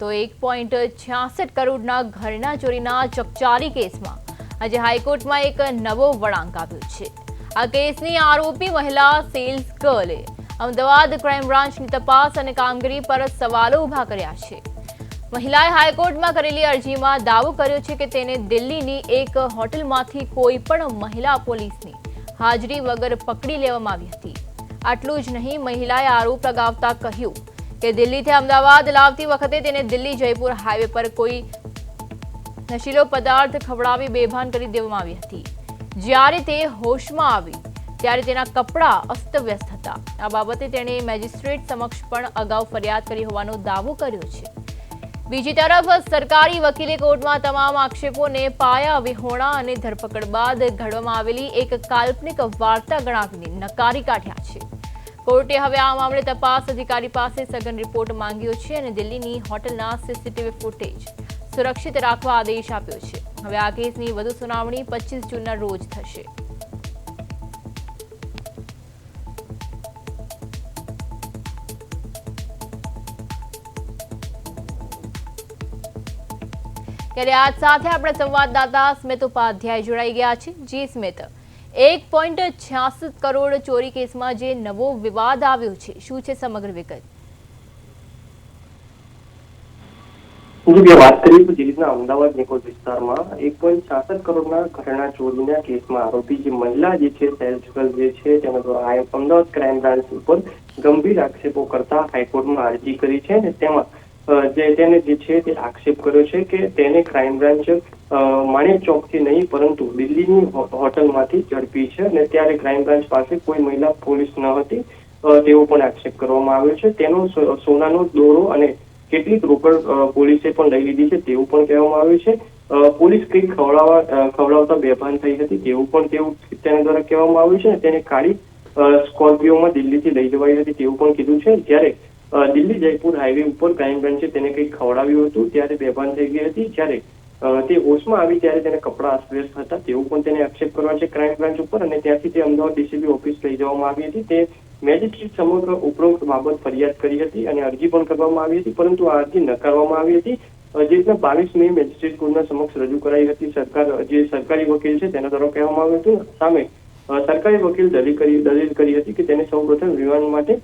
તો 1.66 કરોડના ઘરેણા ચોરીના ચકચારી કેસમાં આજે હાઈકોર્ટમાં એક નવો વળાંક આવ્યો છે। આ કેસની આરોપી મહિલા સેલ્સ ગર્લે અમદાવાદ ક્રાઇમ બ્રાન્ચની તપાસ અને કામગીરી પર સવાલો ઊભા કર્યા છે। મહિલાએ હાઈકોર્ટમાં કરેલી અરજીમાં દાવો કર્યો છે કે તેને દિલ્હીની એક હોટલમાંથી કોઈ પણ મહિલા પોલીસની હાજરી વગર પકડી લેવામાં આવી હતી। આટલું જ નહીં, મહિલાએ આરોપ લગાવતા કહ્યું કે દિલ્હીથી અમદાવાદ લાવતી વખતે તેને દિલ્હી જયપુર હાઈવે પર કોઈ નશીલો પદાર્થ ખવડાવી બેભાન કરી દેવામાં આવી હતી। જ્યારે તે હોશમાં આવી ત્યારે તેના કપડાં અસ્તવ્યસ્ત હતા। આ બાબતે તેણે મેજિસ્ટ્રેટ સમક્ષ પણ અગાઉ ફરિયાદ કરી હોવાનો દાવો કર્યો છે। બીજી તરફ સરકારી વકીલે કોર્ટમાં તમામ આક્ષેપોને પાયા વિહોણા અને ધરપકડ બાદ ઘડવામાં આવેલી એક કાલ્પનિક વાર્તા ગણાવીને નકારી કાઢ્યા છે। કોર્ટે હવે આ મામલે તપાસ અધિકારી પાસે સઘન રિપોર્ટ માંગ્યો છે અને દિલ્હીની હોટલના સીસીટીવી ફૂટેજ સુરક્ષિત રાખવા આદેશ આપ્યો છે। હવે આ કેસની વધુ સુનાવણી 25 જૂનના રોજ થશે। ત્યારે આજ સાથે આપણા સંવાદદાતા સ્મિત ઉપાધ્યાય જોડાઈ ગયા છે। જી સ્મિત, 1.66 કરોડ ચોરી કેસમાં જે નવો વિવાદ આવ્યો છે, શું છે સમગ્ર વિગત? વાત કરીએ તો દિલ્હીના અમદાવાદ નિકોલ વિસ્તારમાં 1.66 કરોડના ઘરેણા ચોરીના કેસમાં આરોપી જે મહિલા જે છે સેલ્સ ગર્લ જે છે તેના દ્વારા અમદાવાદ ક્રાઇમ બ્રાન્ચ ઉપર ગંભીર આક્ષેપો કરતા હાઈકોર્ટમાં અરજી કરી છે અને તેમાં તેને જે છે તે આક્ષેપ કર્યો છે કે તેને ક્રાઇમ બ્રાન્ચ માણેક ચોકથી નહીં પરંતુ દિલ્હીની હોટલમાંથી ઝડપી છે અને ત્યારે ક્રાઇમ બ્રાન્ચ પાસે કોઈ મહિલા પોલીસ ન હતી તેવો પણ આક્ષેપ કરવામાં આવ્યો છે। તેનો સોનાનો દોરો અને કેટલીક રોકડ પોલીસે પણ લઈ લીધી છે તેવું પણ કહેવામાં આવ્યું છે। પોલીસ કંઈક ખવડાવતા બેભાન થઈ હતી તેવું પણ તેના દ્વારા કહેવામાં આવ્યું છે। તેને કાળી સ્કોર્પિયોમાં દિલ્હીથી લઈ જવાઈ હતી તેવું પણ કીધું છે। જ્યારે દિલ્હી જયપુર હાઈવે ઉપર ક્રાઇમ બ્રાન્ચે તેને કંઈક ખવડાવ્યું હતું ત્યારે બેભાન થઈ ગઈ હતી। જ્યારે તે હોશમાં આવી ત્યારે તેને કપડાં અસ્તવ્યસ્ત હતા તેવું પણ તેને આક્ષેપ કરવા છે ક્રાઇમ બ્રાન્ચ ઉપર અને ત્યાંથી તે અમદાવાદ ડીસીપી ઓફિસ લઈ જવામાં આવી હતી। તે મેજિસ્ટ્રેટ સમગ્ર ઉપરોક્ત બાબત ફરિયાદ કરી હતી અને અરજી પણ કરવામાં આવી હતી પરંતુ આ અરજી નકારવામાં આવી હતી। જે રીતના 22 મે મેજિસ્ટ્રેટ કોર્ટના સમક્ષ રજૂ કરાઈ હતી જે સરકારી વકીલ છે તેના દ્વારા કહેવામાં આવ્યું હતું સામે સરકારી વકીલ દલીલ કરી હતી કે તેને સૌપ્રથમ રિમાન્ડ માટે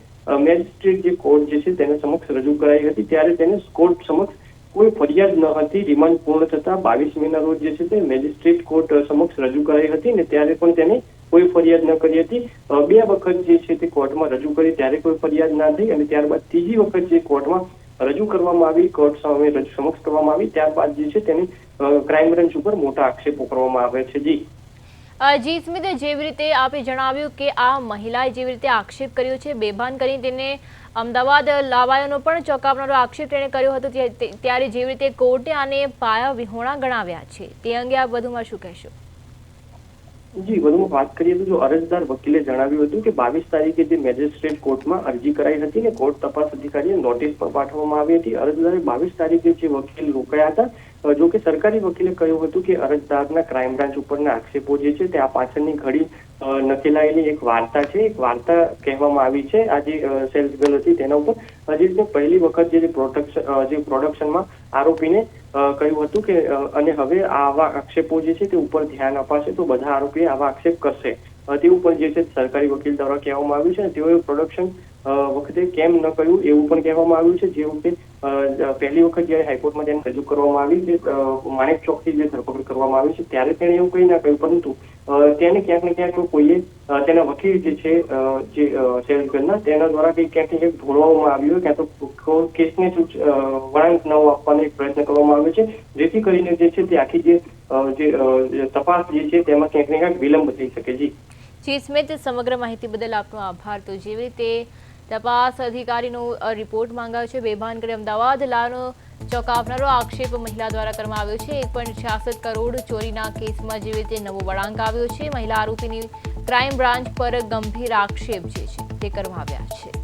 મેજિસ્ટ્રેટ જે કોર્ટ જે છે તેને સમક્ષ રજૂ કરાઈ હતી ત્યારે તેને કોર્ટ સમક્ષ કોઈ ફરિયાદ ન હતી। રિમાન્ડ પૂર્ણ થતા 22 મેના રોજ જે છે તે મેજિસ્ટ્રેટ કોર્ટ સમક્ષ રજૂ કરાઈ હતી અને ત્યારે પણ તેને કોઈ ફરિયાદ ન કરી હતી। 2 વખત જે છે તે કોર્ટમાં રજૂ કરી ત્યારે કોઈ ફરિયાદ ના થઈ અને ત્યારબાદ ત્રીજી વખત જે કોર્ટમાં રજૂ કરવામાં આવી કોર્ટ સામે સમક્ષ કરવામાં આવી ત્યારબાદ જે છે તેની ક્રાઇમ બ્રાન્ચ ઉપર મોટા આક્ષેપો કરવામાં આવે છે। જી સ્મિત, જેવી રીતે આપે જણાવ્યું કે આ મહિલાએ જેવી રીતે આક્ષેપ કર્યો છે બેભાન કરી તેને અમદાવાદ લાવાયોનો પણ ચોંકાવનારો આક્ષેપ તેણે કર્યો હતો ત્યારે જેવી રીતે કોર્ટે આને પાયા વિહોણા ગણાવ્યા છે તે અંગે આપ વધુમાં શું કહેશો? વધુમાં વાત કરીએ તો અરજદાર વકીલે જણાવ્યું હતું કે 22 તારીખે જે મેજિસ્ટ્રેટ કોર્ટમાં અરજી કરાઈ હતી ને કોર્ટ તપાસ અધિકારીએ નોટિસ પણ પાઠવવામાં આવી હતી। અરજદારે 22 તારીખે જે વકીલ રોકાયા હતા જો કે સરકારી વકીલે કહ્યું હતું કે અરજદારના ક્રાઇમ બ્રાન્ચ ઉપરના આક્ષેપો જે છે તે આ પાછળની ઘડી નકેલાયેલી એક વાર્તા છે, એક વાર્તા કહેવામાં આવી છે। આ જે સેલ્સ ગર્લ હતી તેના ઉપર જે રીતે પહેલી વખત જે પ્રોડક્શનમાં આરોપીને કહ્યું હતું કે અને હવે આવા આક્ષેપો જે છે તે ઉપર ધ્યાન અપાશે તો બધા આરોપીએ આવા આક્ષેપ કરશે તેવું પણ જે છે સરકારી વકીલ દ્વારા કહેવામાં આવ્યું છે। તેઓએ પ્રોડક્શન વખતે કેમ ન કહ્યું એવું પણ કહેવામાં આવ્યું છે। જે વખતે પહેલી વખત જયારે હાઈકોર્ટમાં તેને રજૂ કરવામાં આવી માણેક ચોકથી જે ધરપકડ કરવામાં આવી છે ત્યારે તેને એવું કંઈ ના કહ્યું પરંતુ તેને ક્યાંક ને ક્યાંક કોઈએ તેના વકીલ જે છે જે સેલ્સ ગર્લના તેના દ્વારા ક્યાંક ને ક્યાંક ઢોળવામાં આવ્યું ક્યાં તો કેસને વળાંક ન આપવાનો એક પ્રયત્ન કરવામાં આવ્યો છે જેથી કરીને જે છે તે આખી જે તપાસ જે છે તેમાં ક્યાંક ને ક્યાંક વિલંબ થઈ શકે। જી સ્મિત, સમગ્ર માહિતી બદલ આપનો આભાર। તો જેવી રીતે તપાસ અધિકારીનો રિપોર્ટ માંગાયો છે બેભાન કરી અમદાવાદ લાવવાનો ચોંકાવનારો આક્ષેપ મહિલા દ્વારા કરવામાં આવ્યો છે। 1.66 કરોડ ચોરીના કેસમાં જેવી રીતે નવો વળાંક આવ્યો છે, મહિલા આરોપીની ક્રાઇમ બ્રાન્ચ પર ગંભીર આક્ષેપ જે છે તે કરવામાં આવ્યા છે।